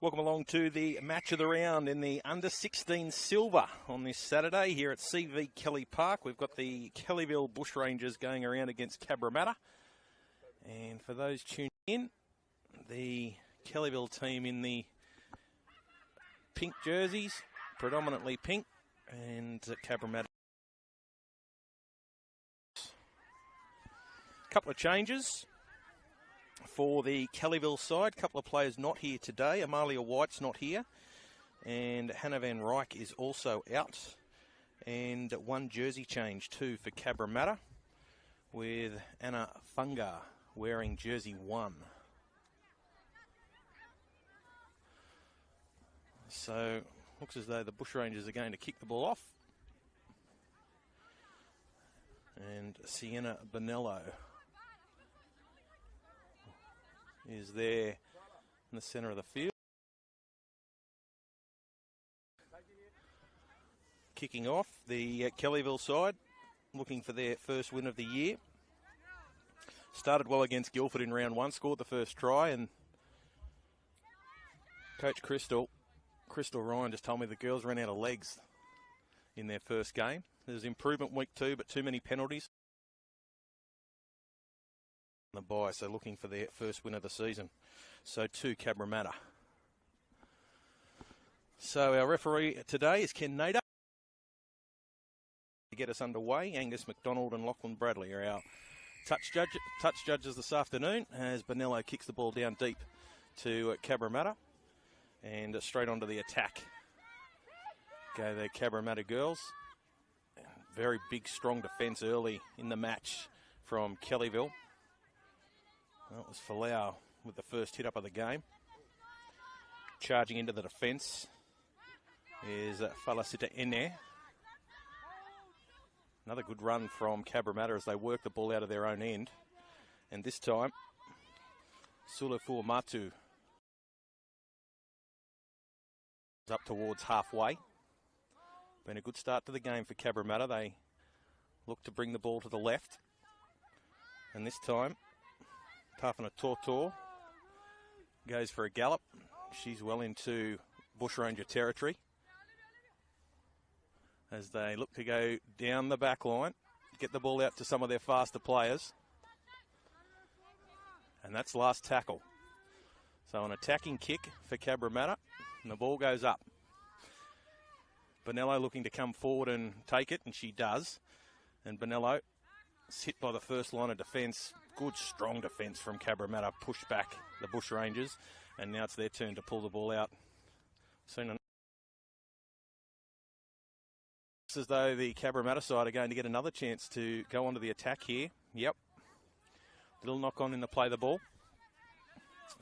Welcome along to the match of the round in the under-16 silver on this Saturday here at CV Kelly Park. We've got the Kellyville Bushrangers going around against Cabramatta. And for those tuning in, the Kellyville team in the pink jerseys, predominantly pink, and Cabramatta. A couple of changes for the Kellyville side. A couple of players not here today. Amalia White's not here. And Hannah Van Ryk is also out. And one jersey change too for Cabramatta, with Anna Funga wearing jersey 1. So, looks as though the Bushrangers are going to kick the ball off. And Sienna Bonello is there in the centre of the field. Kicking off, the Kellyville side, looking for their first win of the year. Started well against Guildford in round 1, scored the first try, and Coach Crystal Ryan just told me the girls ran out of legs in their first game. There's improvement week 2, but too many penalties. The bye, so looking for their first win of the season. So to Cabramatta. So our referee today is Ken Nader. To get us underway, Angus McDonald and Lachlan Bradley are our touch judges this afternoon, as Bonello kicks the ball down deep to Cabramatta, and straight onto the attack go the Cabramatta girls. Very big, strong defence early in the match from Kellyville. That was Falau with the first hit up of the game. Charging into the defence is Falasita Ene. Another good run from Cabramatta as they work the ball out of their own end. And this time, Sulafu Matu is up towards halfway. Been a good start to the game for Cabramatta. They look to bring the ball to the left. And this time, Tafana Tortor goes for a gallop. She's well into Bushranger territory as they look to go down the back line, get the ball out to some of their faster players. And that's last tackle. So an attacking kick for Cabramatta, and the ball goes up. Bonello looking to come forward and take it, and she does. And Bonello is hit by the first line of defence. Good, strong defence from Cabramatta, pushed back the Bushrangers, and now it's their turn to pull the ball out soon enough. It's as though the Cabramatta side are going to get another chance to go onto the attack here. Yep. Little knock on in the play the ball.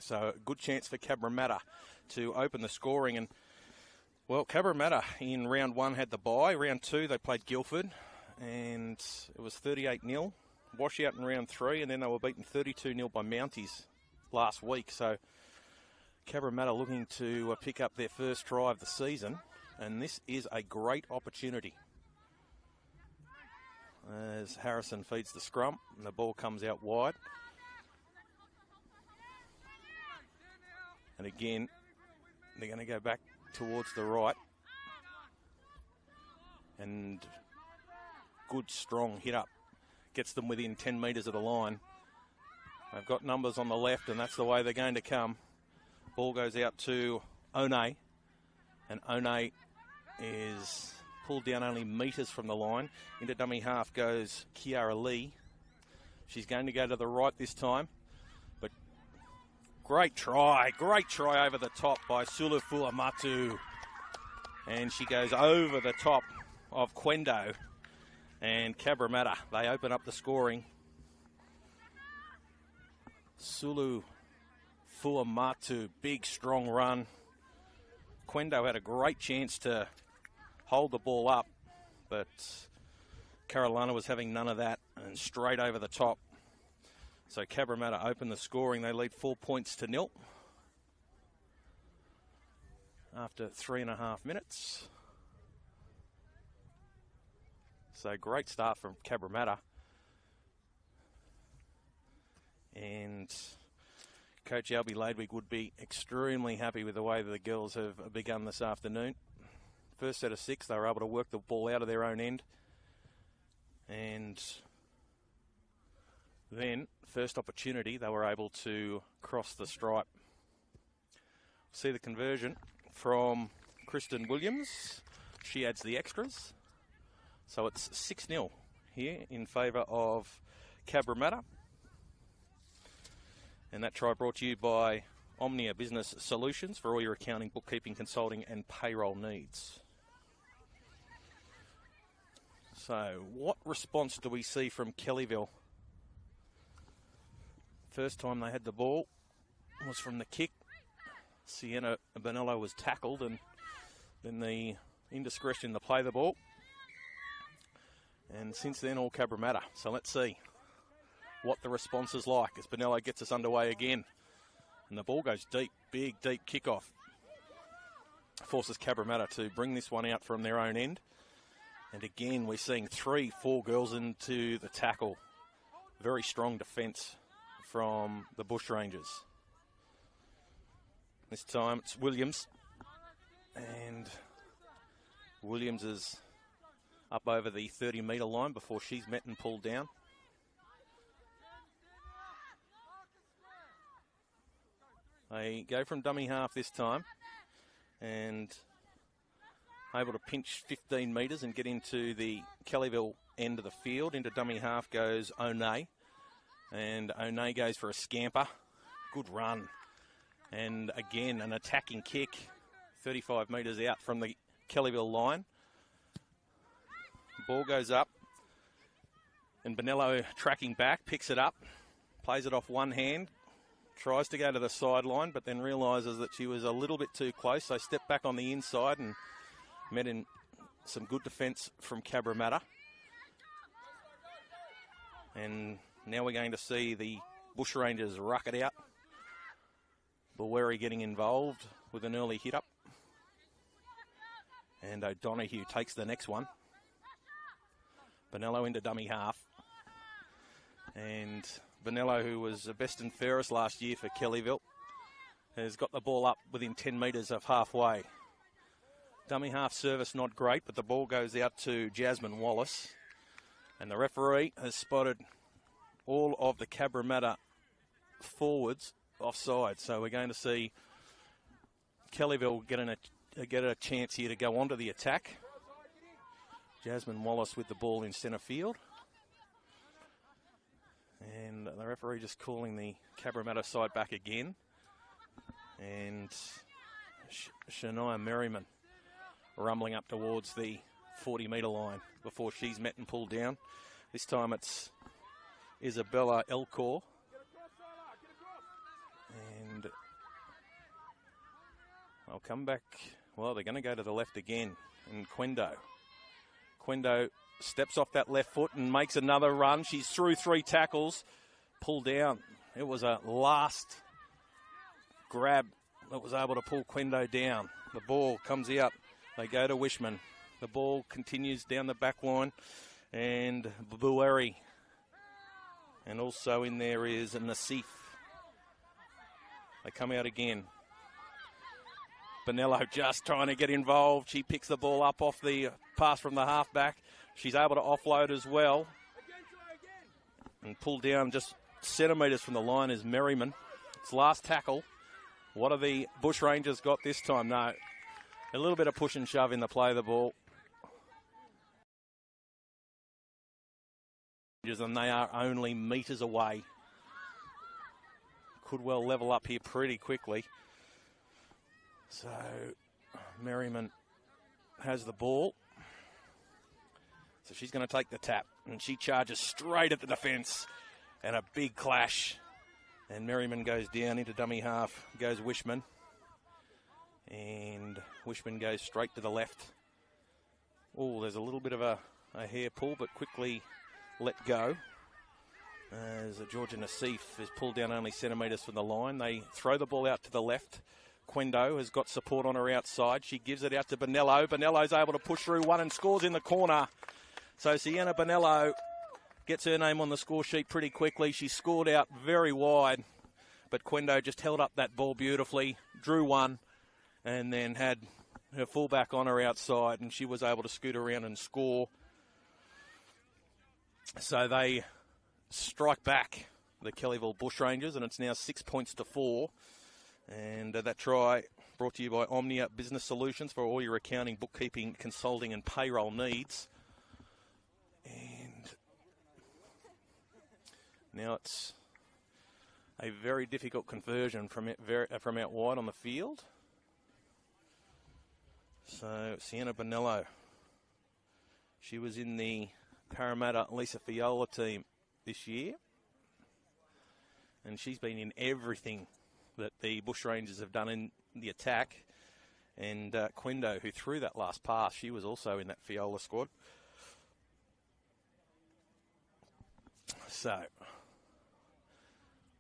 So a good chance for Cabramatta to open the scoring. And, well, Cabramatta in round 1 had the bye. Round 2 they played Guildford, and it was 38-0. Wash out in round 3, and then they were beaten 32-0 by Mounties last week. So Cabramatta looking to pick up their first try of the season, and this is a great opportunity. As Harrison feeds the scrum, and the ball comes out wide. And again, they're going to go back towards the right. And good, strong hit up. Gets them within 10 metres of the line. They've got numbers on the left, and that's the way they're going to come. Ball goes out to One, and One is pulled down only metres from the line. Into dummy half goes Kiara Lee. She's going to go to the right this time, but great try over the top by Sulafu Amatu. And she goes over the top of Quendo. And Cabramatta, they open up the scoring. Sulu Fuamatu, big strong run. Quendo had a great chance to hold the ball up, but Carolina was having none of that, and straight over the top. So Cabramatta opened the scoring. They lead 4-0 after 3.5 minutes. So great start from Cabramatta. And Coach Albie Ladwig would be extremely happy with the way that the girls have begun this afternoon. First set of 6, they were able to work the ball out of their own end. And then, first opportunity, they were able to cross the stripe. See the conversion from Kristen Williams. She adds the extras. So it's 6-0 here in favour of Cabramatta. And that try brought to you by Omnia Business Solutions for all your accounting, bookkeeping, consulting and payroll needs. So what response do we see from Kellyville? First time they had the ball was from the kick. Sienna Bonello was tackled, and then the indiscretion to play the ball. And since then, all Cabramatta. So let's see what the response is like as Bonello gets us underway again. And the ball goes deep, big, deep kickoff. Forces Cabramatta to bring this one out from their own end. And again, we're seeing 3-4 girls into the tackle. Very strong defence from the Bushrangers. This time it's Williams. And Williams is up over the 30-metre line before she's met and pulled down. They go from dummy half this time and able to pinch 15 metres and get into the Kellyville end of the field. Into dummy half goes O'Neill, and O'Neill goes for a scamper. Good run. And again, an attacking kick 35 metres out from the Kellyville line. Ball goes up, and Bonello tracking back, picks it up, plays it off one hand, tries to go to the sideline, but then realises that she was a little bit too close, so stepped back on the inside and met in some good defence from Cabramatta. And now we're going to see the Bushrangers ruck it out. Bulweri getting involved with an early hit up. And O'Donoghue takes the next one. Bonello into dummy half. And Bonello, who was the best and fairest last year for Kellyville, has got the ball up within 10 metres of halfway. Dummy half service not great, but the ball goes out to Jasmine Wallace. And the referee has spotted all of the Cabramatta forwards offside. So we're going to see Kellyville get a chance here to go onto the attack. Jasmine Wallace with the ball in centre field. And the referee just calling the Cabramatta side back again. And Shania Merriman rumbling up towards the 40-metre line before she's met and pulled down. This time it's Isabella Elcor. And they'll come back. Well, they're going to go to the left again. And Quendo steps off that left foot and makes another run. She's through 3 tackles, pulled down. It was a last grab that was able to pull Quendo down. The ball comes out. They go to Wishman. The ball continues down the back line. And Bueri. And also in there is Nassif. They come out again. Bonello just trying to get involved. She picks the ball up off the pass from the halfback. She's able to offload as well. And pull down just centimetres from the line is Merriman. It's last tackle. What have the Bushrangers got this time? No. A little bit of push and shove in the play of the ball. And they are only metres away. Could well level up here pretty quickly. So Merriman has the ball. So she's going to take the tap. And she charges straight at the defence. And a big clash. And Merriman goes down into dummy half. Goes Wishman. And Wishman goes straight to the left. Oh, there's a little bit of a hair pull, but quickly let go. As Georgia Nassif is pulled down only centimetres from the line. They throw the ball out to the left. Quendo has got support on her outside. She gives it out to Bonello. Bonello's able to push through one and scores in the corner. So Sienna Bonello gets her name on the score sheet pretty quickly. She scored out very wide. but Quendo just held up that ball beautifully, drew one, and then had her fullback on her outside, and she was able to scoot around and score. So they strike back, the Kellyville Bushrangers, and it's now 6 points to 4. And that try brought to you by Omnia Business Solutions for all your accounting, bookkeeping, consulting and payroll needs. And now it's a very difficult conversion from out wide on the field. So Sienna Bonello, she was in the Parramatta Lisa Fiola team this year, and she's been in everything that the Bushrangers have done in the attack. And Quendo, who threw that last pass, she was also in that Fiola squad. So,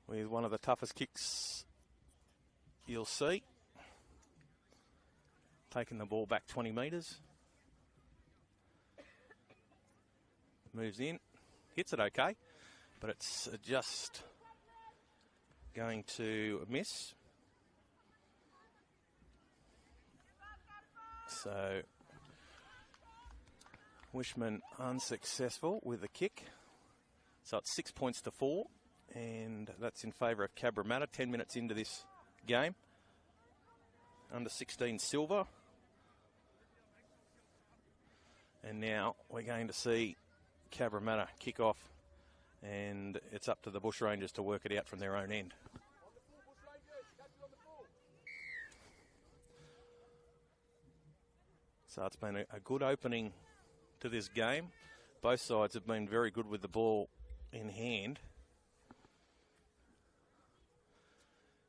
with one of the toughest kicks you'll see, taking the ball back 20 metres. Moves in, hits it okay, but it's just going to miss. So, Wishman unsuccessful with the kick. So it's 6 points to 4, and that's in favour of Cabramatta. 10 minutes into this game. Under 16 silver. And now we're going to see Cabramatta kick off, and it's up to the Bushrangers to work it out from their own end. So it's been a good opening to this game. Both sides have been very good with the ball in hand.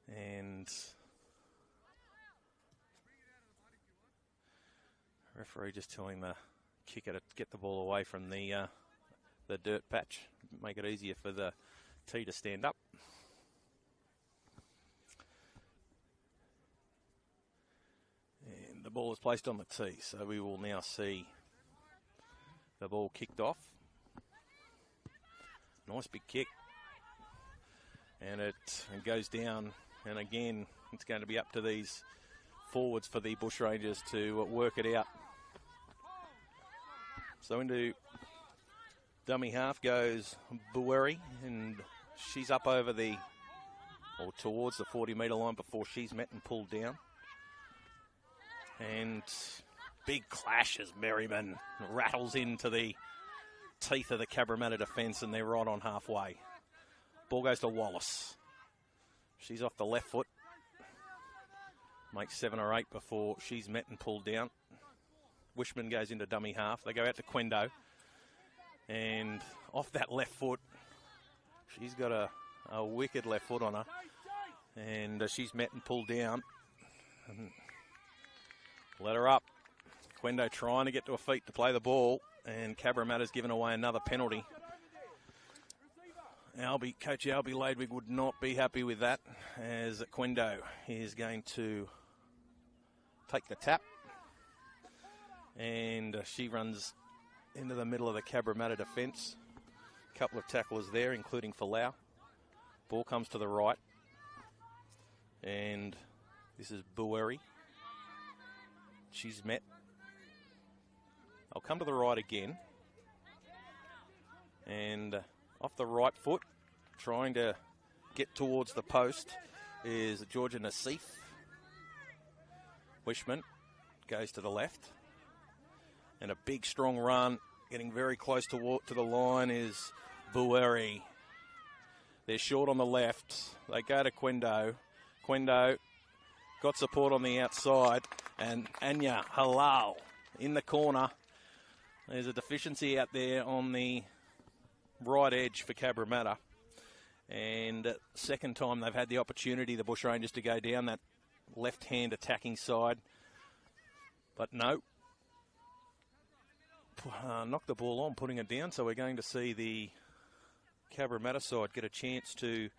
And referee just telling the kicker to get the ball away from the dirt patch, make it easier for the tee to stand up. And the ball is placed on the tee, so we will now see the ball kicked off. Nice big kick. And it goes down, and again, it's going to be up to these forwards for the Bushrangers to work it out. So into dummy half goes Bueri, and she's up over or towards the 40-metre line before she's met and pulled down. And big clash as Merriman rattles into the teeth of the Cabramatta defence, and they're right on halfway. Ball goes to Wallace. She's off the left foot. Makes 7 or 8 before she's met and pulled down. Wishman goes into dummy half. They go out to Quendo. And off that left foot, she's got a wicked left foot on her. And she's met and pulled down. And let her up. Quendo trying to get to her feet to play the ball. And Cabramatta's given away another penalty. Coach Albie Ladwig would not be happy with that, as Quendo is going to take the tap. And she runs into the middle of the Cabramatta defence. A couple of tacklers there, including Falau. Ball comes to the right. And this is Bueri. She's met. I'll come to the right again. And off the right foot, trying to get towards the post, is Georgia Nassif. Wishman goes to the left. And a big, strong run, getting very close to the line, is Bueri. They're short on the left. They go to Quendo. Quendo got support on the outside. And Anya Halal in the corner. There's a deficiency out there on the right edge for Cabramatta. And second time they've had the opportunity, the Bushrangers, to go down that left-hand attacking side. But no. Knocked the ball on, putting it down. So we're going to see the Cabramatta side get a chance to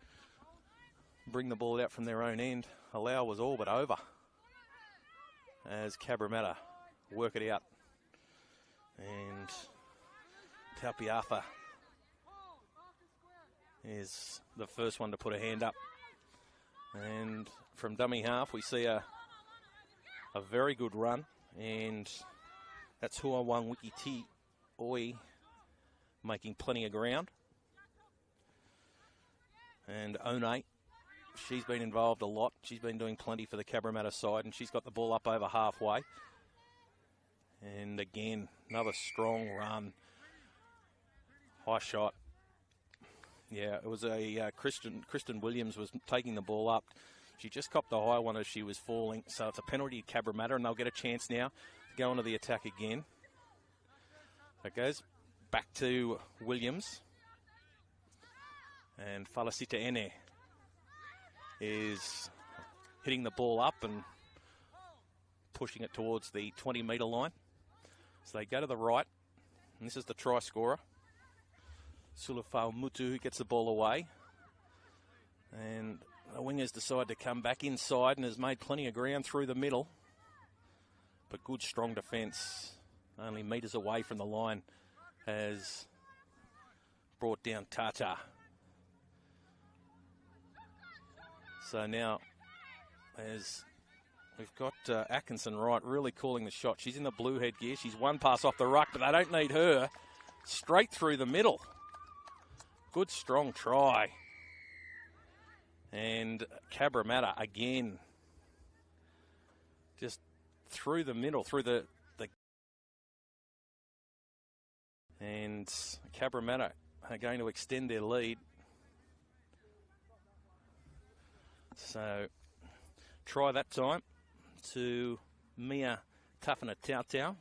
bring the ball out from their own end. Allow was all but over as Cabramatta work it out. And Taupiafa is the first one to put a hand up. And from dummy half, we see a very good run. And that's Hua Wang Wiki Ti Oi making plenty of ground. And One, she's been involved a lot. She's been doing plenty for the Cabramatta side, and she's got the ball up over halfway. And again, another strong run. High shot. Yeah, it was a Kristen Williams was taking the ball up. She just copped the high one as she was falling. So it's a penalty to Cabramatta, and they'll get a chance now to go into the attack again. It goes back to Williams. And Falasita Ene is hitting the ball up and pushing it towards the 20-metre line. So they go to the right, and this is the try scorer. Sulafau Mutu, who gets the ball away. And the wingers decide to come back inside and has made plenty of ground through the middle. But good, strong defence, only metres away from the line, has brought down Tata. So now, as we've got Atkinson right, really calling the shot. She's in the blue headgear. She's one pass off the ruck, but they don't need her. Straight through the middle. Good, strong try. And Cabramatta again. Just through the middle, through the and Cabramatta are going to extend their lead. So, try that time to Mia Tafana Tautau.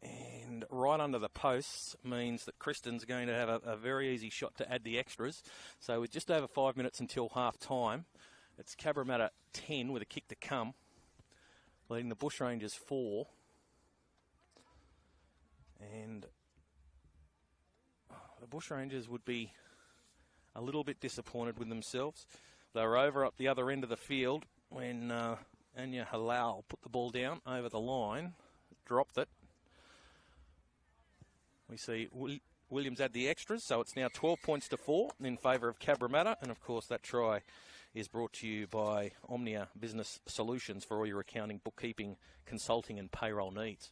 And right under the posts means that Kristen's going to have a very easy shot to add the extras. So with just over 5 minutes until half time, it's Cabramatta 10 with a kick to come, leading the Bushrangers 4. And the Bushrangers would be a little bit disappointed with themselves. They were over up the other end of the field when Anya Halal put the ball down over the line, dropped it. We see Williams add the extras, so it's now 12 points to 4 in favour of Cabramatta. And, of course, that try is brought to you by Omnia Business Solutions for all your accounting, bookkeeping, consulting and payroll needs.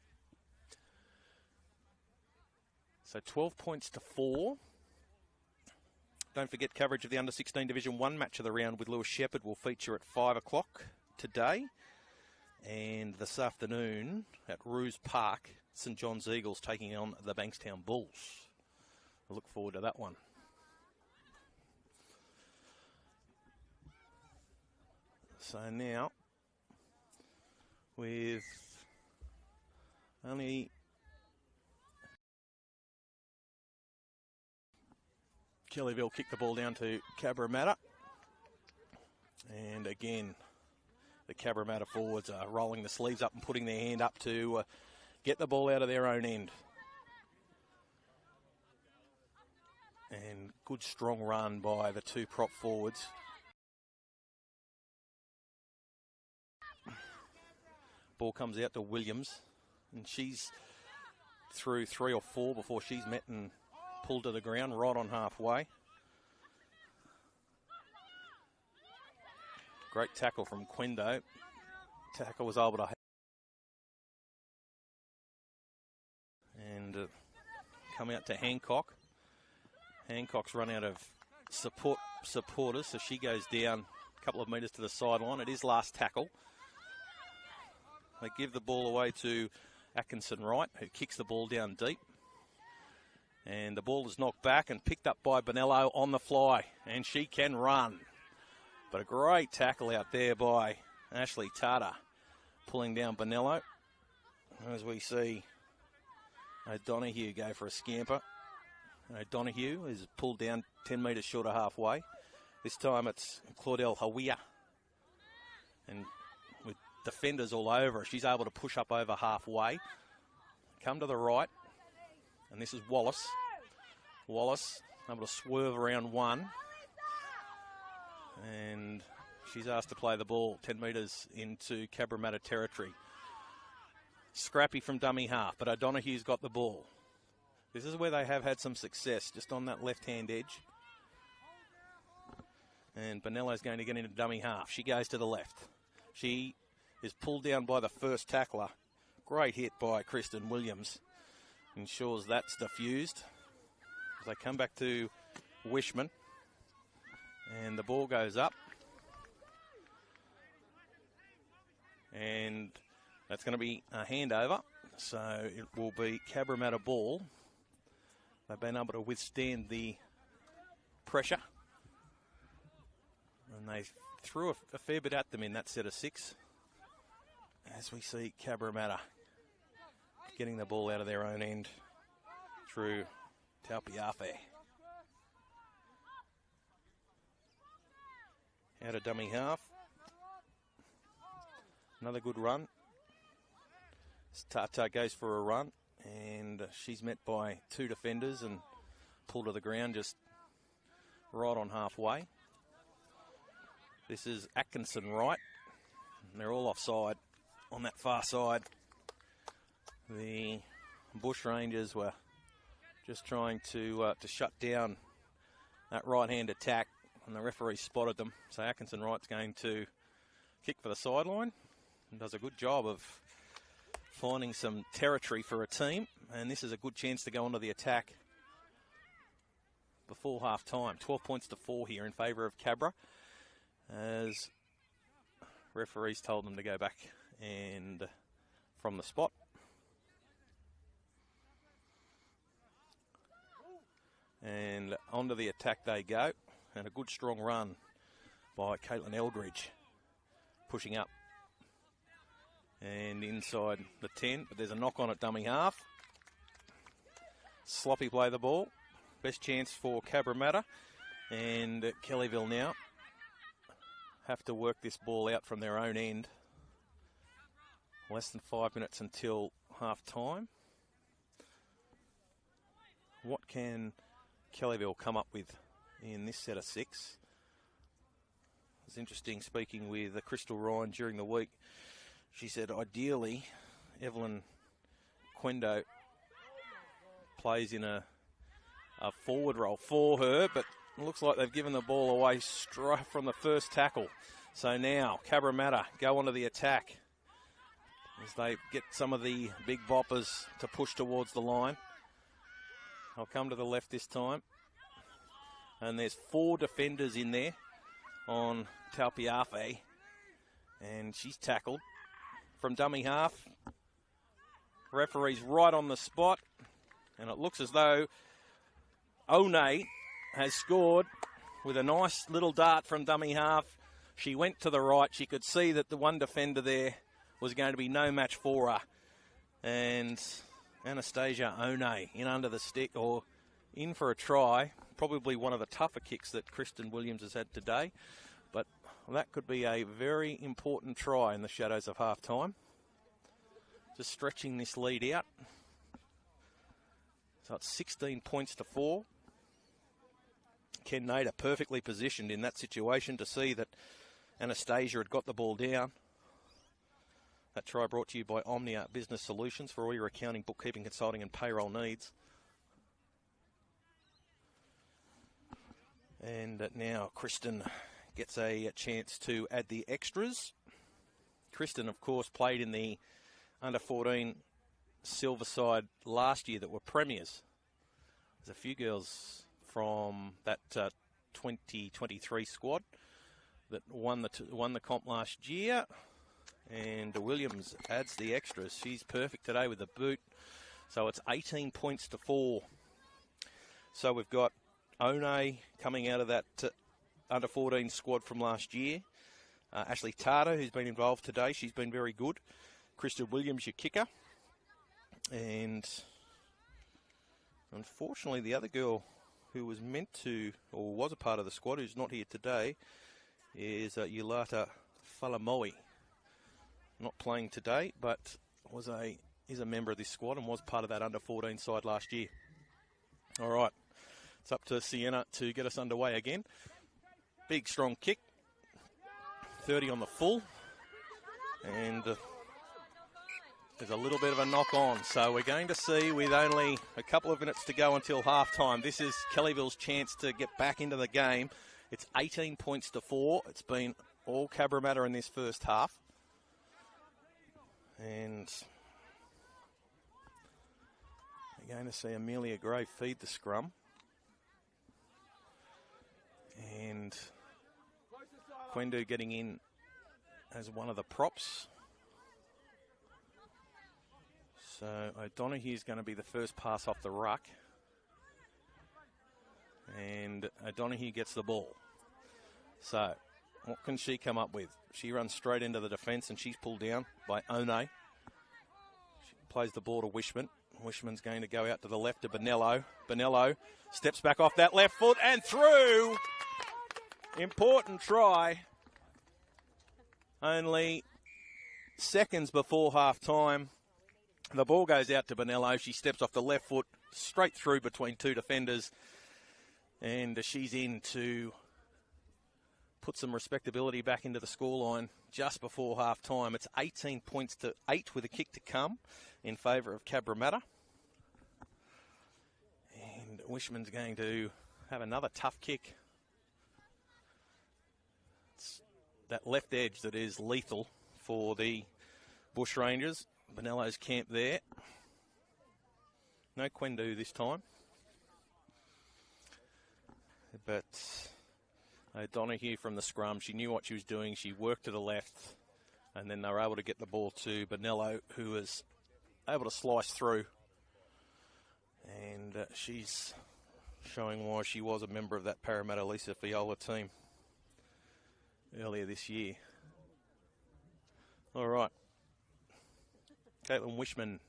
So 12 points to 4. Don't forget coverage of the Under-16 Division 1 match of the round with Lewis Shepherd will feature at 5 o'clock today. And this afternoon at Roos Park, St John's Eagles taking on the Bankstown Bulls. I look forward to that one. So now, with only Kellyville kick the ball down to Cabramatta. And again, the Cabramatta forwards are rolling the sleeves up and putting their hand up to get the ball out of their own end. And good strong run by the two prop forwards. Ball comes out to Williams, and she's through 3 or 4 before she's met and pulled to the ground right on halfway. Great tackle from Quendo. Tackle was able to... And come out to Hancock. Hancock's run out of supporters, so she goes down a couple of metres to the sideline. It is last tackle. They give the ball away to Atkinson Wright, who kicks the ball down deep. And the ball is knocked back and picked up by Bonello on the fly. And she can run. But a great tackle out there by Ashley Tata, pulling down Bonello. As we see O'Donoghue go for a scamper. O'Donoghue is pulled down 10 metres short of halfway. This time it's Claudel Hawia. And with defenders all over her, she's able to push up over halfway. Come to the right. And this is Wallace. Wallace able to swerve around one. And she's asked to play the ball 10 metres into Cabramatta territory. Scrappy from dummy half, but O'Donoghue's got the ball. This is where they have had some success, just on that left-hand edge. And Bonello's going to get into dummy half. She goes to the left. She is pulled down by the first tackler. Great hit by Kristen Williams. Ensures that's diffused. As they come back to Wishman. And the ball goes up. And that's going to be a handover. So it will be Cabramatta ball. They've been able to withstand the pressure. And they threw a fair bit at them in that set of 6. As we see Cabramatta getting the ball out of their own end through Taupiafe. Out of dummy half. Another good run. Tata goes for a run, and she's met by 2 defenders and pulled to the ground just right on halfway. This is Atkinson right, and they're all offside on that far side. The Bushrangers were just trying to shut down that right-hand attack, and the referee spotted them. So Atkinson right's going to kick for the sideline and does a good job of finding some territory for a team, and this is a good chance to go onto the attack before half-time. 12 points to 4 here in favour of Cabra, as referees told them to go back and from the spot. And onto the attack they go, and a good strong run by Caitlin Eldridge, pushing up and inside the 10, but there's a knock on at dummy half. Sloppy play the ball. Best chance for Cabramatta, and Kellyville now have to work this ball out from their own end. Less than 5 minutes until half time. What can Kellyville come up with in this set of 6? It's interesting speaking with Crystal Ryan during the week. She said ideally Evelyn Quendo plays in a forward role for her, but it looks like they've given the ball away straight from the first tackle. So now Cabramatta go onto the attack as they get some of the big boppers to push towards the line. I'll come to the left this time. And there's 4 defenders in there on Taupiafe. And she's tackled from dummy half. Referee's right on the spot. And it looks as though One has scored with a nice little dart from dummy half. She went to the right. She could see that the one defender there was going to be no match for her. And Anastasia One in under the stick, or in for a try. Probably one of the tougher kicks that Kristen Williams has had today. But that could be a very important try in the shadows of half-time. Just stretching this lead out. So it's 16 points to 4. Ken Nader perfectly positioned in that situation to see that Anastasia had got the ball down. That try brought to you by Omnia Business Solutions for all your accounting, bookkeeping, consulting and payroll needs. And now Kristen gets a chance to add the extras. Kristen, of course, played in the under-14 silver side last year that were premiers. There's a few girls from that 2023 squad that won the comp last year. And Williams adds the extras. She's perfect today with the boot. So it's 18 points to 4. So we've got One coming out of that under-14 squad from last year. Ashley Tarter, who's been involved today, she's been very good. Krista Williams, your kicker. And unfortunately, the other girl who was meant to, or was a part of the squad, who's not here today, is Yulata Falamoe. Not playing today, but is a member of this squad and was part of that under-14 side last year. All right, it's up to Sienna to get us underway again. Big, strong kick. 30 on the full. And there's a little bit of a knock on. So we're going to see, with only a couple of minutes to go until halftime, this is Kellyville's chance to get back into the game It's 18 points to 4. It's been all Cabramatta in this first half. And we're going to see Amelia Gray feed the scrum. And Quendu getting in as one of the props. So O'Donoghue's going to be the first pass off the ruck. And O'Donoghue gets the ball. So what can she come up with? She runs straight into the defence and she's pulled down by One. She plays the ball to Wishman. Wishman's going to go out to the left to Bonello. Bonello steps back off that left foot and through. Important try. Only seconds before half time. The ball goes out to Bonello. She steps off the left foot straight through between two defenders. And she's in to put some respectability back into the scoreline just before half time. It's 18 points to 8 with a kick to come in favour of Cabramatta. And Wishman's going to have another tough kick. It's that left edge that is lethal for the Bushrangers. Bonello's camp there. No Quendu this time. But O'Donoghue from the scrum, she knew what she was doing. She worked to the left, and then they were able to get the ball to Bonello, who was able to slice through. And she's showing why she was a member of that Parramatta Lisa Fiola team earlier this year. All right. Caitlin Wishman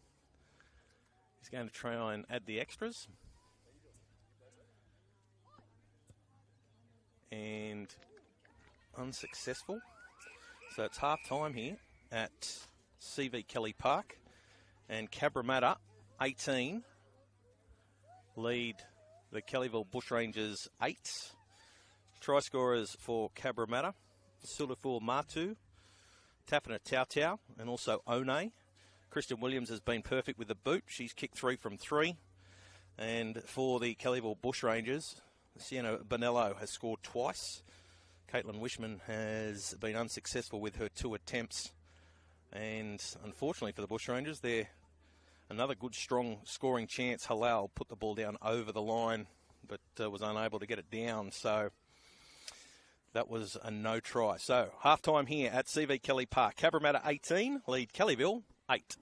is going to try and add the extras. And unsuccessful. So it's half time here at CV Kelly Park. And Cabramatta, 18, lead the Kellyville Bushrangers 8. Try scorers for Cabramatta, Sulafur Matu, Tafina Tautau, and also One. Kristen Williams has been perfect with the boot. She's kicked 3 from 3. And for the Kellyville Bushrangers, Sienna Bonello has scored twice. Caitlin Wishman has been unsuccessful with her 2 attempts. And unfortunately for the Bushrangers, they're another good, strong scoring chance. Halal put the ball down over the line, but was unable to get it down. So that was a no try. So half-time here at CV Kelly Park. Cabramatta 18, lead Kellyville 8.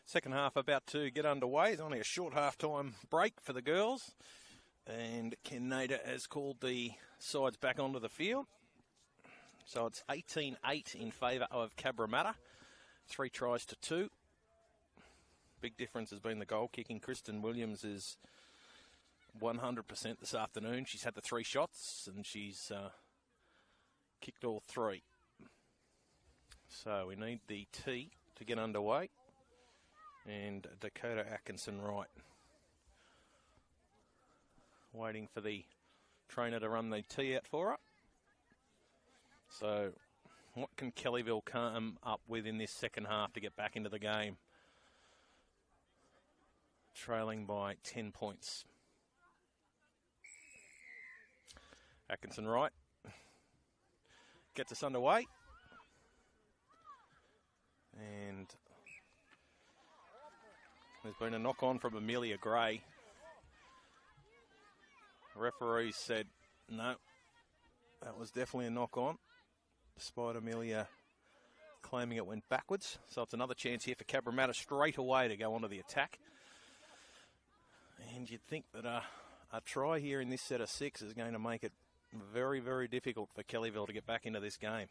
Second half about to get underway. It's only a short half-time break for the girls. And Ken Nader has called the sides back onto the field. So it's 18-8 in favour of Cabramatta. 3 tries to 2. Big difference has been the goal kicking. Kristen Williams is 100% this afternoon. She's had the 3 shots and she's kicked all 3. So we need the tee to get underway. And Dakota Atkinson Wright waiting for the trainer to run the tee out for her. So what can Kellyville come up with in this second half to get back into the game? Trailing by 10 points. Atkinson Wright gets us underway. And there's been a knock-on from Amelia Gray. The referee said, no, that was definitely a knock-on, despite Amelia claiming it went backwards. So it's another chance here for Cabramatta straight away to go onto the attack. And you'd think that a try here in this set of 6 is going to make it very, very difficult for Kellyville to get back into this game.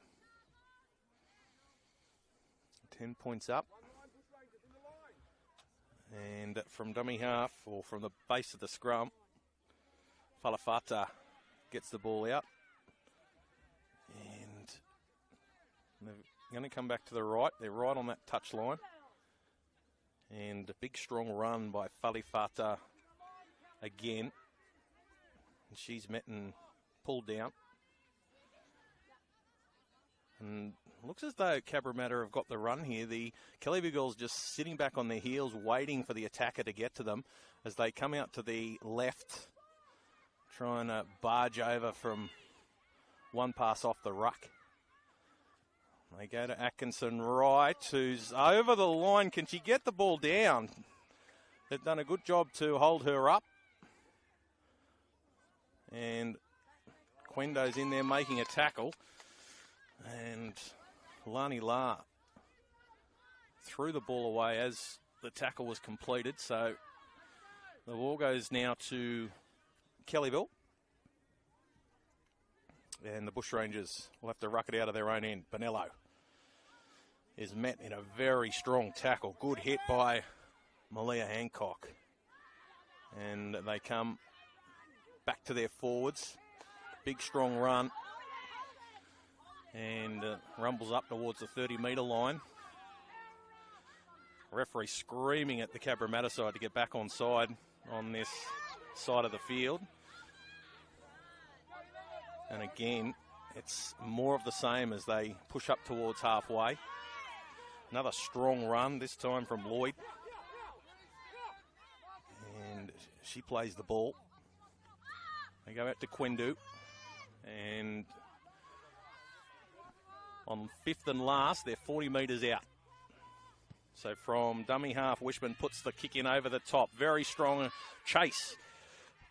10 points up. And from dummy half, or from the base of the scrum, Falafata gets the ball out. And they're going to come back to the right. They're right on that touch line. And a big, strong run by Falafata again. And she's met and pulled down. And looks as though Cabramatta have got the run here. The Kellyville girls just sitting back on their heels, waiting for the attacker to get to them as they come out to the left, trying to barge over from one pass off the ruck. They go to Atkinson Wright, who's over the line. Can she get the ball down? They've done a good job to hold her up. And Quendo's in there making a tackle. And Lani La threw the ball away as the tackle was completed. So the ball goes now to Kellyville. And the Bushrangers will have to ruck it out of their own end. Bonello is met in a very strong tackle. Good hit by Malia Hancock. And they come back to their forwards. Big, strong run. And rumbles up towards the 30-metre line. Referee screaming at the Cabramatta side to get back on side on this side of the field. And again, it's more of the same as they push up towards halfway. Another strong run, this time from Lloyd. And she plays the ball. They go out to Quendu. And on 5th and last, they're 40 metres out. So from dummy half, Wishman puts the kick in over the top. Very strong chase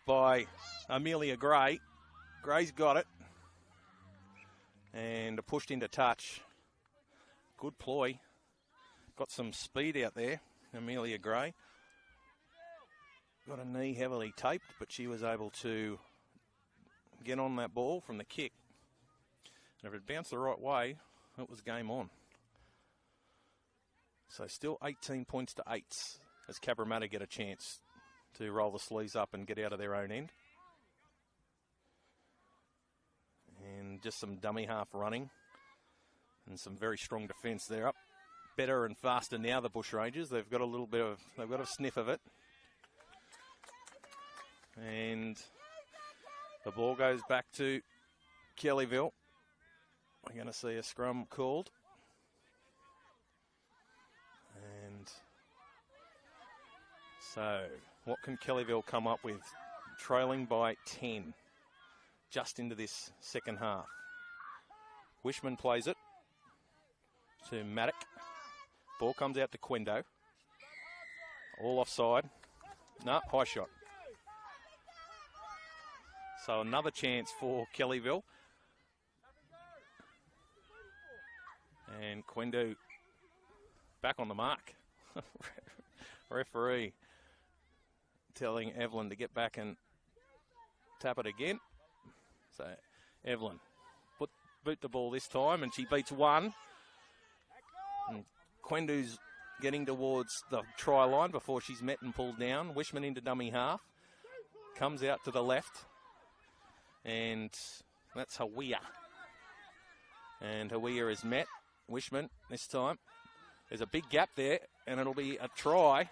by Amelia Gray. Gray's got it. And pushed into touch. Good ploy. Got some speed out there, Amelia Gray. Got a knee heavily taped, but she was able to get on that ball from the kick. And if it bounced the right way, it was game on. So still 18 points to 8 as Cabramatta get a chance to roll the sleeves up and get out of their own end. And just some dummy half running and some very strong defence. They're up better and faster now, the Bushrangers. They've got a sniff of it. And the ball goes back to Kellyville. We're going to see a scrum called. And so what can Kellyville come up with? Trailing by 10 just into this second half. Wishman plays it to Maddock. Ball comes out to Quendo. All offside. No, high shot. So another chance for Kellyville. And Quendo back on the mark. Referee telling Evelyn to get back and tap it again. So Evelyn boot the ball this time, and she beats one. And Quendu's getting towards the try line before she's met and pulled down. Wishman into dummy half. Comes out to the left. And that's Hawea. And Hawea is met. Wishman this time. There's a big gap there, and it'll be a try.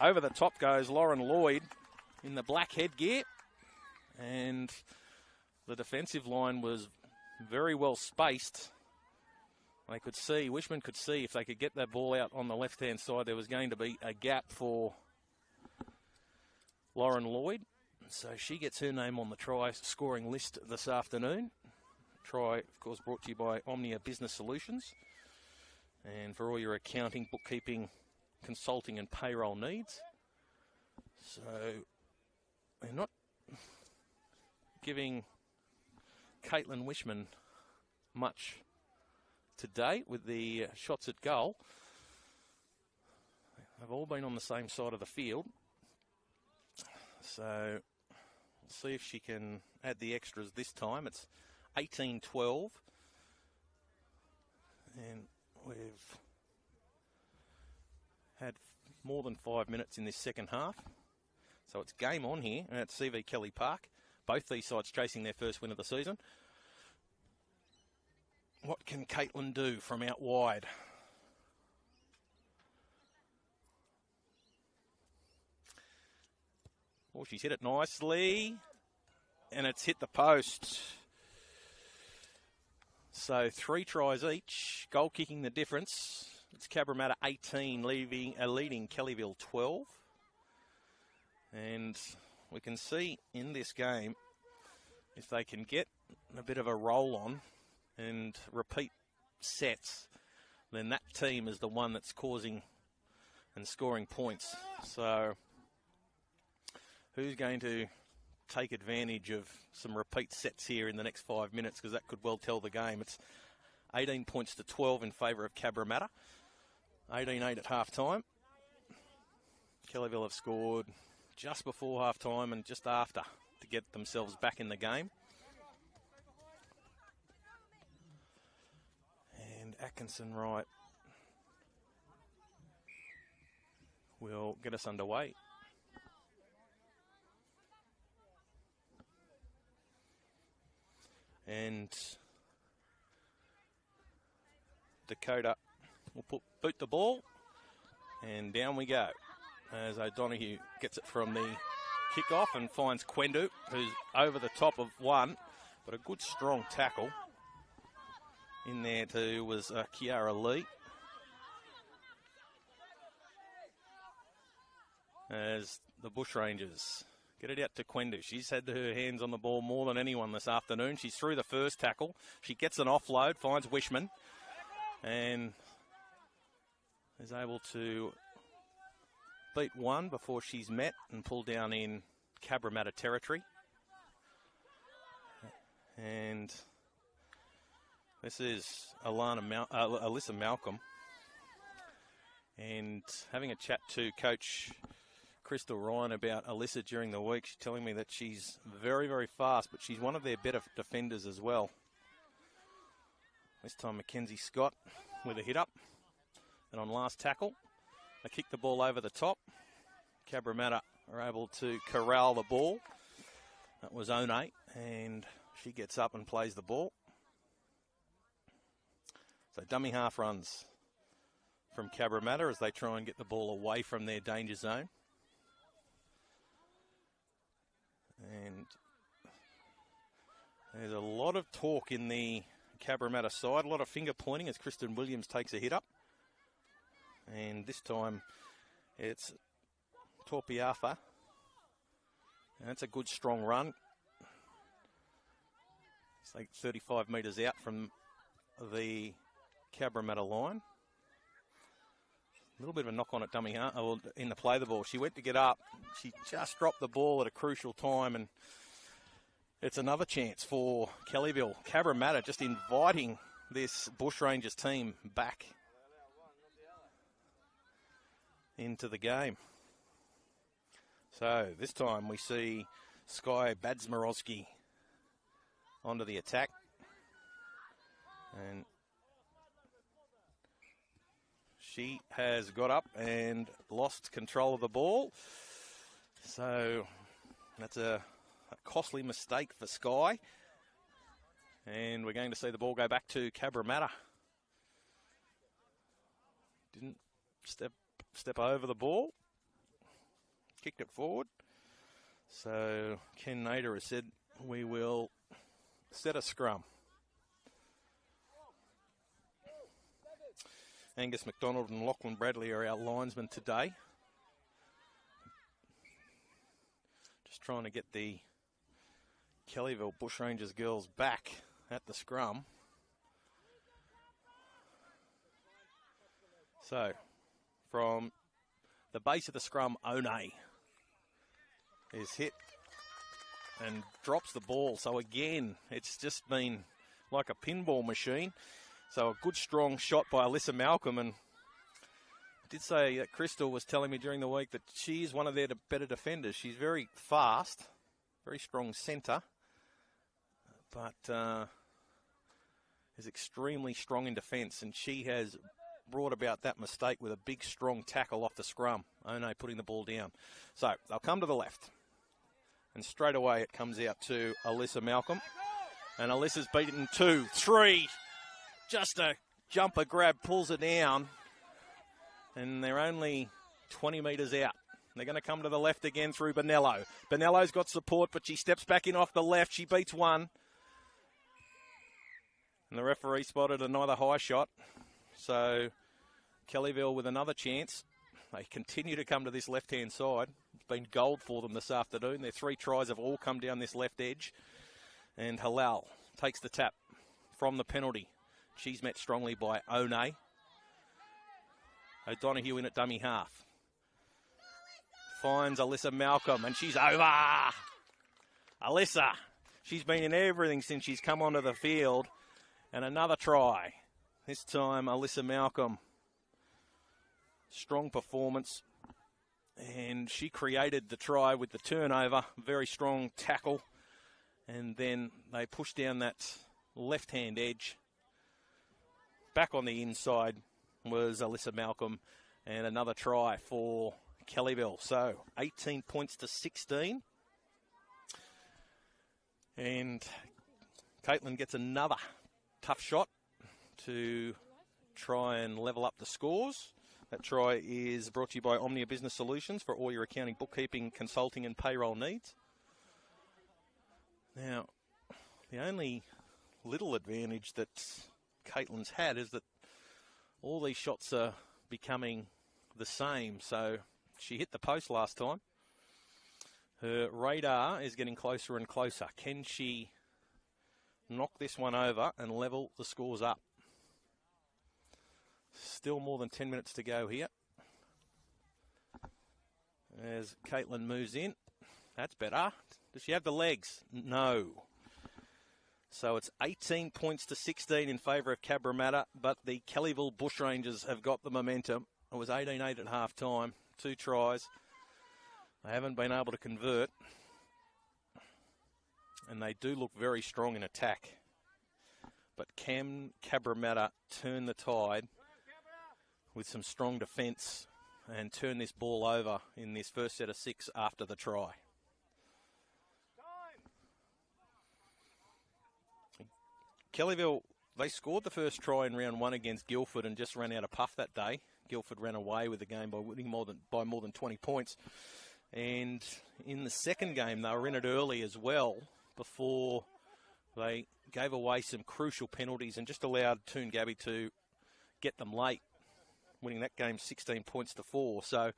Over the top goes Lauren Lloyd in the black headgear. And the defensive line was very well spaced. They could see, Wishman could see if they could get that ball out on the left-hand side, there was going to be a gap for Lauren Lloyd. So she gets her name on the try scoring list this afternoon. Try, of course, brought to you by Omnia Business Solutions. And for all your accounting, bookkeeping, consulting and payroll needs. So they're not giving Caitlin Wishman much today with the shots at goal. They've all been on the same side of the field. So we'll see if she can add the extras this time. It's 18-12. And we've had more than 5 minutes in this second half. So it's game on here at CV Kelly Park. Both these sides chasing their first win of the season. What can Caitlin do from out wide? Oh, she's hit it nicely. And it's hit the post. So 3 tries each. Goal kicking the difference. It's Cabramatta 18 leading Kellyville 12. And we can see in this game, if they can get a bit of a roll on and repeat sets, then that team is the one that's causing and scoring points. So who's going to take advantage of some repeat sets here in the next 5 minutes, because that could well tell the game. It's 18 points to 12 in favour of Cabramatta. 18-8 at half-time. Kellyville have scored just before half-time and just after to get themselves back in the game. And Atkinson Wright will get us underway. And Dakota will boot the ball, and down we go as O'Donoghue gets it from the kickoff and finds Quendu, who's over the top of one, but a good strong tackle. In there too was Kiara Lee. As the Bushrangers get it out to Quendu. She's had her hands on the ball more than anyone this afternoon. She's through the first tackle. She gets an offload, finds Wishman, and is able to beat one before she's met and pulled down in Cabramatta territory. And this is Alyssa Malcolm. And having a chat to Coach Crystal Ryan about Alyssa during the week, she's telling me that she's very, very fast, but she's one of their better defenders as well. This time Mackenzie Scott with a hit up. And on last tackle, they kick the ball over the top. Cabramatta are able to corral the ball. That was One, and she gets up and plays the ball. So dummy half runs from Cabramatta as they try and get the ball away from their danger zone. And there's a lot of talk in the Cabramatta side, a lot of finger pointing as Kristen Williams takes a hit up. And this time it's Torpiafa. And that's a good strong run. It's like 35 metres out from the Cabramatta line. A little bit of a knock on at dummy in the play the ball. She went to get up. She just dropped the ball at a crucial time, and it's another chance for Kellyville. Cabramatta just inviting this Bushrangers team back. into the game. So this time we see Sky Badsmarowski onto the attack. And she has got up and lost control of the ball. So that's a costly mistake for Sky. And we're going to see the ball go back to Cabramatta. Didn't step over the ball. Kicked it forward. So Ken Nader has said we will set a scrum. Angus McDonald and Lachlan Bradley are our linesmen today. Just trying to get the Kellyville Bushrangers girls back at the scrum. So, from the base of the scrum, One is hit and drops the ball. So again, it's just been like a pinball machine. So a good, strong shot by Alyssa Malcolm. And I did say that Crystal was telling me during the week that she is one of their better defenders. She's very fast, very strong centre, but is extremely strong in defence. And she has brought about that mistake with a big, strong tackle off the scrum. One putting the ball down. So they'll come to the left. And straight away it comes out to Alyssa Malcolm. And Alyssa's beaten 2, 3. Just a jumper grab, pulls her down. And they're only 20 metres out. They're going to come to the left again through Bonello. Bonello's got support, but she steps back in off the left. She beats 1. And the referee spotted another high shot. So Kellyville with another chance. They continue to come to this left-hand side. It's been gold for them this afternoon. Their 3 tries have all come down this left edge. And Halal takes the tap from the penalty. She's met strongly by One. O'Donoghue in at dummy half. Finds Alyssa Malcolm, and she's over. Alyssa, she's been in everything since she's come onto the field. And another try. This time, Alyssa Malcolm. Strong performance. And she created the try with the turnover. Very strong tackle. And then they pushed down that left-hand edge. Back on the inside was Alyssa Malcolm. And another try for Kellyville. So 18 points to 16. And Caitlin gets another tough shot to try and level up the scores. That try is brought to you by Omnia Business Solutions for all your accounting, bookkeeping, consulting and payroll needs. Now, the only little advantage that Caitlin's had is that all these shots are becoming the same. So she hit the post last time. Her radar is getting closer and closer. Can she knock this one over and level the scores up? Still more than 10 minutes to go here. As Caitlin moves in. That's better. Does she have the legs? No. So it's 18 points to 16 in favour of Cabramatta, but the Kellyville Bushrangers have got the momentum. It was 18-8 at half time. 2 tries. They haven't been able to convert. And they do look very strong in attack. But can Cabramatta turn the tide with some strong defence and turn this ball over in this first set of 6 after the try? Kellyville, they scored the first try in round 1 against Guildford and just ran out of puff that day. Guildford ran away with the game by winning by more than 20 points. And in the second game, they were in it early as well before they gave away some crucial penalties and just allowed Toongabbie to get them late, winning that game 16 points to 4. So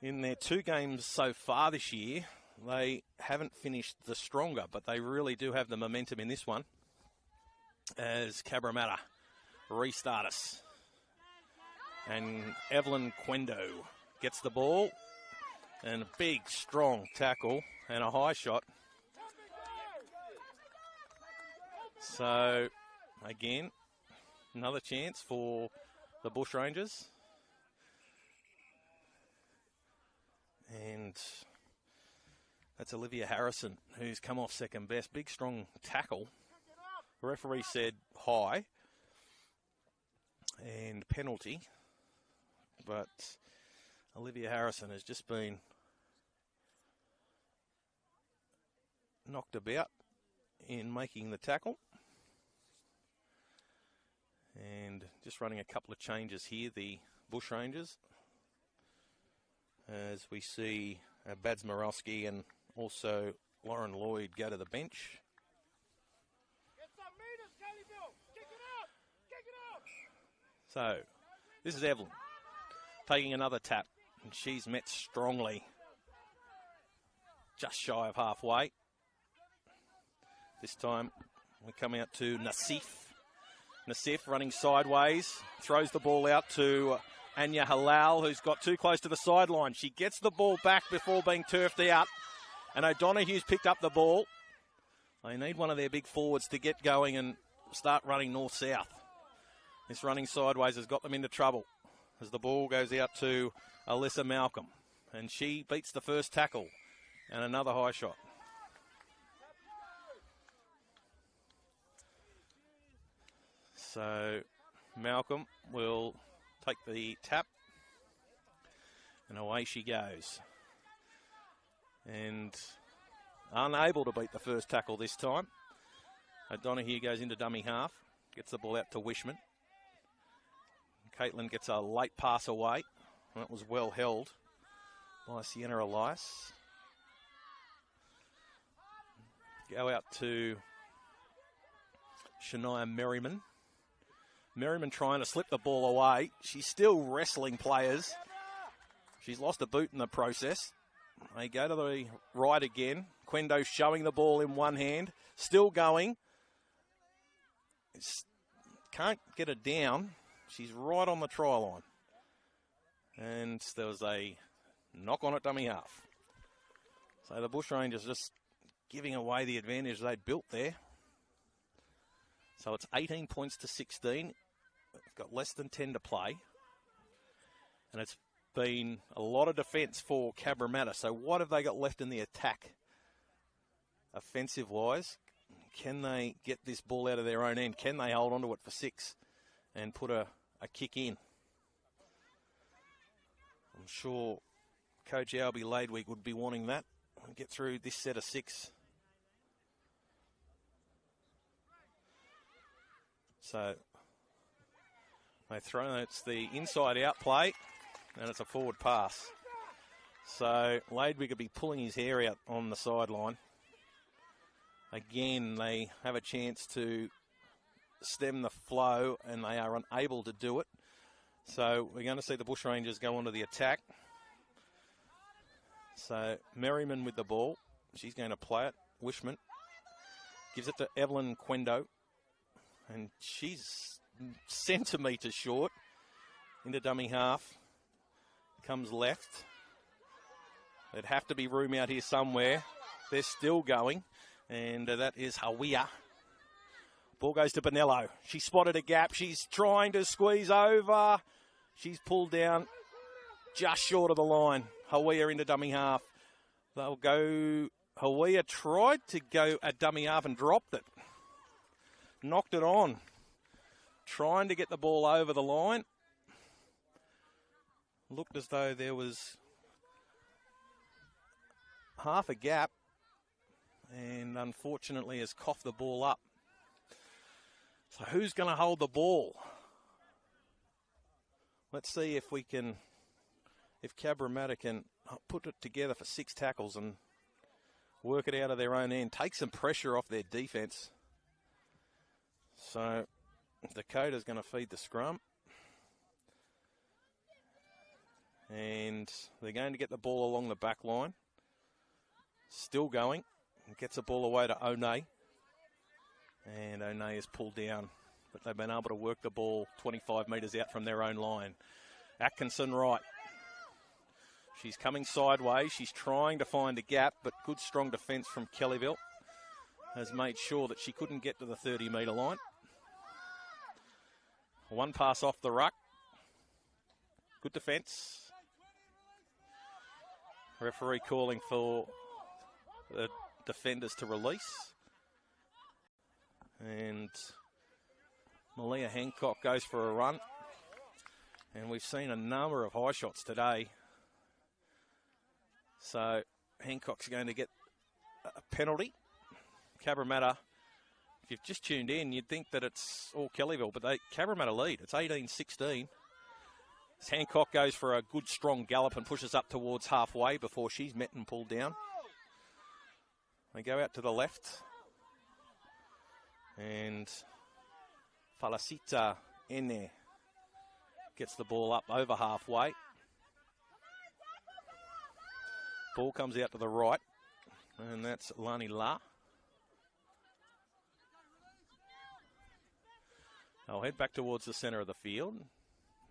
in their 2 games so far this year, they haven't finished the stronger, but they really do have the momentum in this one as Cabramatta restart us. And Evelyn Quendo gets the ball and a big, strong tackle and a high shot. So, again, another chance for the Bushrangers. And that's Olivia Harrison, who's come off second best. Big, strong tackle. The referee said high and penalty. But Olivia Harrison has just been knocked about in making the tackle. And just running a couple of changes here, the Bushrangers, as we see Bads Morowski and also Lauren Lloyd go to the bench. Get some meters, Kellyville. Kick it up. Kick it up. So, this is Evelyn taking another tap, and she's met strongly, just shy of halfway. This time, we come out to Nassif. Nassif running sideways, throws the ball out to Anya Halal, who's got too close to the sideline. She gets the ball back before being turfed out, and O'Donoghue's picked up the ball. They need one of their big forwards to get going and start running north-south. This running sideways has got them into trouble as the ball goes out to Alyssa Malcolm, and she beats the first tackle, and another high shot. So Malcolm will take the tap, and away she goes. And unable to beat the first tackle this time. O'Donoghue goes into dummy half, gets the ball out to Wishman. Caitlin gets a late pass away. That was well held by Sienna Elias. Go out to Shania Merriman. Merriman trying to slip the ball away. She's still wrestling players. She's lost a boot in the process. They go to the right again. Quendo showing the ball in one hand. Still going. Can't get it down. She's right on the try line. And there was a knock on at dummy half. So the Bushrangers just giving away the advantage they'd built there. So it's 18 points to 16. They've got less than 10 to play. And it's been a lot of defence for Cabramatta. So what have they got left in the attack? Offensive-wise, can they get this ball out of their own end? Can they hold on to it for 6 and put a kick in? I'm sure Coach Albie Laidweek would be wanting that and get through this set of 6. So they throw, it's the inside-out play, and it's a forward pass. So Laidwick will be pulling his hair out on the sideline. Again, they have a chance to stem the flow, and they are unable to do it. So we're going to see the Bushrangers go onto the attack. So Merriman with the ball. She's going to play it. Wishman gives it to Evelyn Quendo. And she's centimetres short into dummy half. Comes left. There'd have to be room out here somewhere. They're still going. And that is Hawea. Ball goes to Bonello. She spotted a gap. She's trying to squeeze over. She's pulled down just short of the line. Hawea into dummy half. They'll go. Hawea tried to go at dummy half and dropped it. Knocked it on. Trying to get the ball over the line. Looked as though there was half a gap. And unfortunately has coughed the ball up. So who's going to hold the ball? Let's see if we can, if Cabramatta can put it together for 6 tackles and work it out of their own end. Take some pressure off their defence. So Dakota's going to feed the scrum. And they're going to get the ball along the back line. Still going. Gets the ball away to Onay. And Onay is pulled down. But they've been able to work the ball 25 metres out from their own line. Atkinson right. She's coming sideways. She's trying to find a gap, but good strong defence from Kellyville has made sure that she couldn't get to the 30-metre line. One pass off the ruck. Good defence. Referee calling for the defenders to release. And Malia Hancock goes for a run. And we've seen a number of high shots today. So Hancock's going to get a penalty. Cabramatta, if you've just tuned in, you'd think that it's all Kellyville, but Cabramatta lead. It's 18-16. Hancock goes for a good strong gallop and pushes up towards halfway before she's met and pulled down. They go out to the left. And Felicita Ene gets the ball up over halfway. Ball comes out to the right. And that's Lani La. I'll head back towards the centre of the field.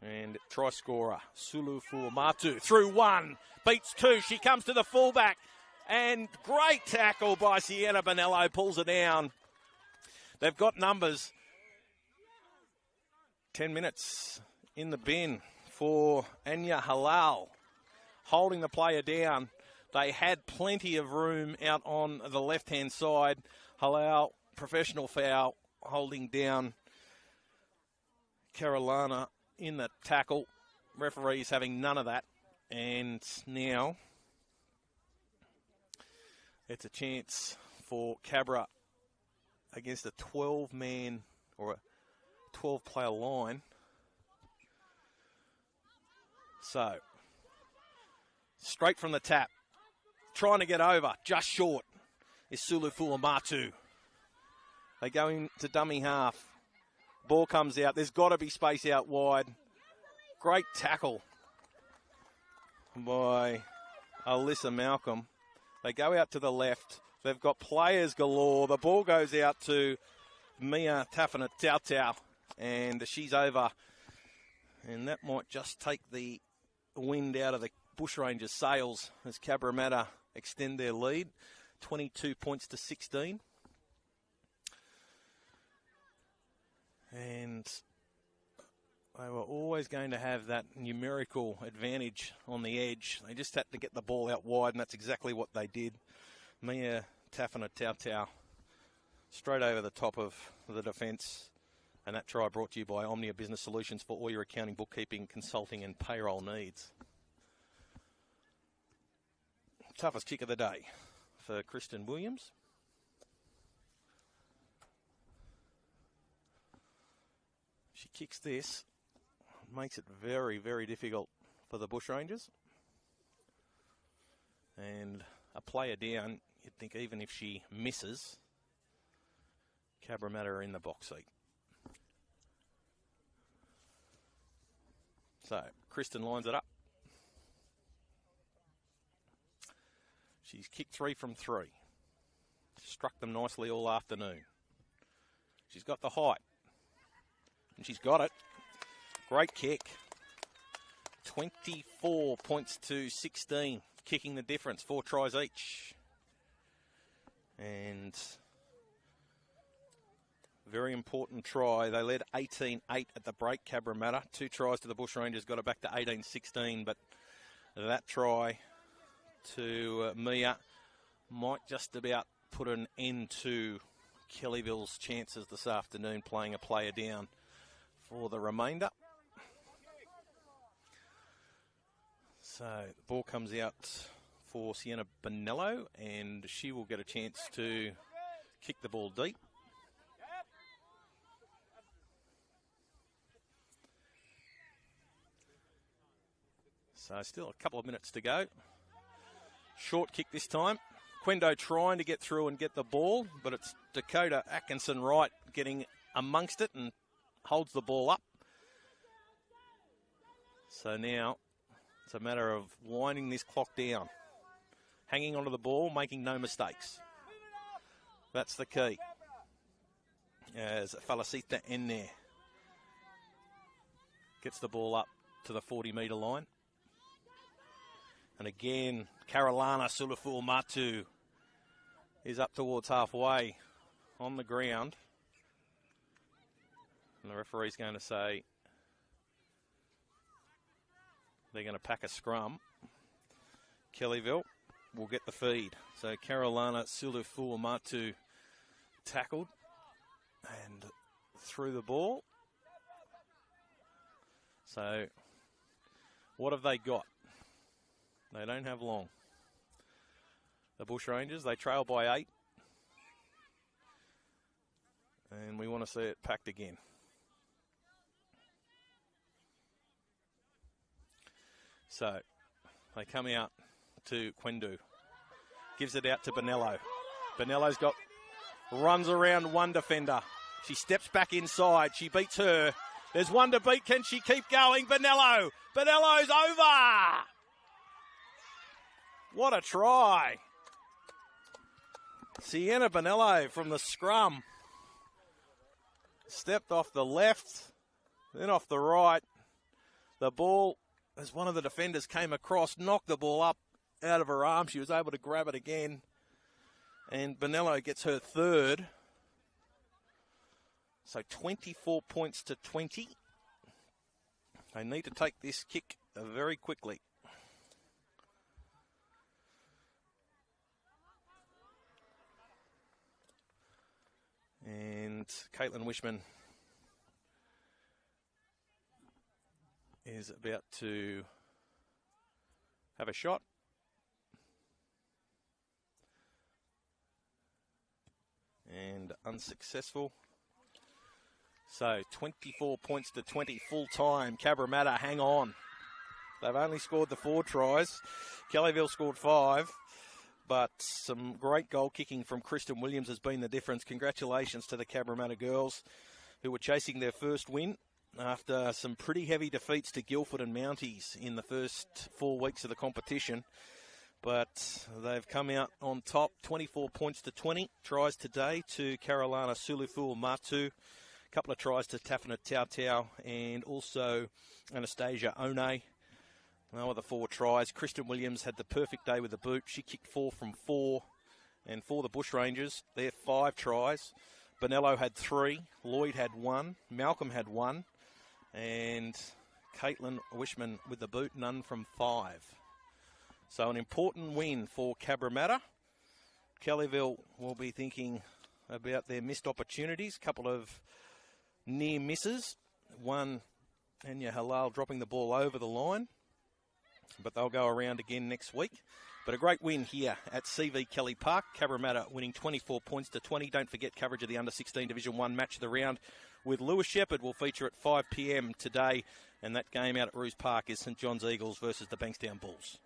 And try scorer, Sulu Fuamatu, through one, beats two. She comes to the fullback. And great tackle by Sienna Bonello, pulls her down. They've got numbers. 10 minutes in the bin for Anya Halal, holding the player down. They had plenty of room out on the left-hand side. Halal, professional foul, holding down Carolina in the tackle. Referees having none of that. And now it's a chance for Cabra against a 12-man or a 12-player line. So, straight from the tap. Trying to get over, just short, is Sulu Fuamatu. They go into dummy half. Ball comes out. There's got to be space out wide. Great tackle by Alyssa Malcolm. They go out to the left. They've got players galore. The ball goes out to Mia Tafana Tautau, and she's over. And that might just take the wind out of the Bushrangers' sails as Cabramatta extend their lead, 22 points to 16. And they were always going to have that numerical advantage on the edge. They just had to get the ball out wide, and that's exactly what they did. Mia Tafana Tautau straight over the top of the defence. And that try brought to you by Omnia Business Solutions for all your accounting, bookkeeping, consulting and payroll needs. Toughest kick of the day for Kristen Williams. She kicks this, makes it very, very difficult for the Bushrangers. And a player down, you'd think even if she misses, Cabramatta are in the box seat. So, Kristen lines it up. She's kicked 3 from 3. Struck them nicely all afternoon. She's got the height. And she's got it. Great kick. 24 points to 16. Kicking the difference. 4 tries each. And very important try. They led 18-8 at the break, Cabramatta. 2 tries to the Bushrangers. Got it back to 18-16. But that try to Mia might just about put an end to Kellyville's chances this afternoon, playing a player down for the remainder. So the ball comes out for Sienna Bonello, and she will get a chance to kick the ball deep. So still a couple of minutes to go. Short kick this time. Quendo trying to get through and get the ball, but it's Dakota Atkinson-Wright getting amongst it and holds the ball up. So now it's a matter of winding this clock down. Hanging onto the ball, making no mistakes. That's the key. As Felicita Enne gets the ball up to the 40-metre line. And again, Carolina Sulufuamatu is up towards halfway on the ground. And the referee's going to say they're going to pack a scrum. Kellyville will get the feed. So Carolina Sulufuamatu tackled and threw the ball. So what have they got? They don't have long. The Bushrangers, they trail by 8. And we want to see it packed again. So they come out to Quendu. Gives it out to Bonello. Bonello's runs around one defender. She steps back inside. She beats her. There's one to beat. Can she keep going? Bonello. Bonello's over. What a try. Sienna Bonello from the scrum. Stepped off the left, then off the right. The ball, as one of the defenders came across, knocked the ball up out of her arm. She was able to grab it again. And Bonello gets her third. So 24 points to 20. They need to take this kick very quickly. And Caitlin Wishman is about to have a shot. And unsuccessful. So 24 points to 20 full time. Cabramatta hang on. They've only scored the 4 tries. Kellyville scored 5. But some great goal kicking from Kristen Williams has been the difference. Congratulations to the Cabramatta girls who were chasing their first win after some pretty heavy defeats to Guildford and Mounties in the first 4 weeks of the competition. But they've come out on top, 24 points to 20. Tries today to Carolina Sulufuamatu. A couple of tries to Tafina Tautau and also Anastasia One. No other 4 tries. Kristen Williams had the perfect day with the boot. She kicked 4 from 4. And for the Bushrangers, they're 5 tries. Bonello had 3. Lloyd had 1. Malcolm had 1. And Caitlin Wishman with the boot, none from 5. So an important win for Cabramatta. Kellyville will be thinking about their missed opportunities. Couple of near misses. One, Anya Halal dropping the ball over the line. But they'll go around again next week. But a great win here at CV Kelly Park. Cabramatta winning 24 points to 20. Don't forget coverage of the Under-16 Division 1 match of the round with Lewis Shepherd will feature at 5 p.m. today. And that game out at Roos Park is St John's Eagles versus the Bankstown Bulls.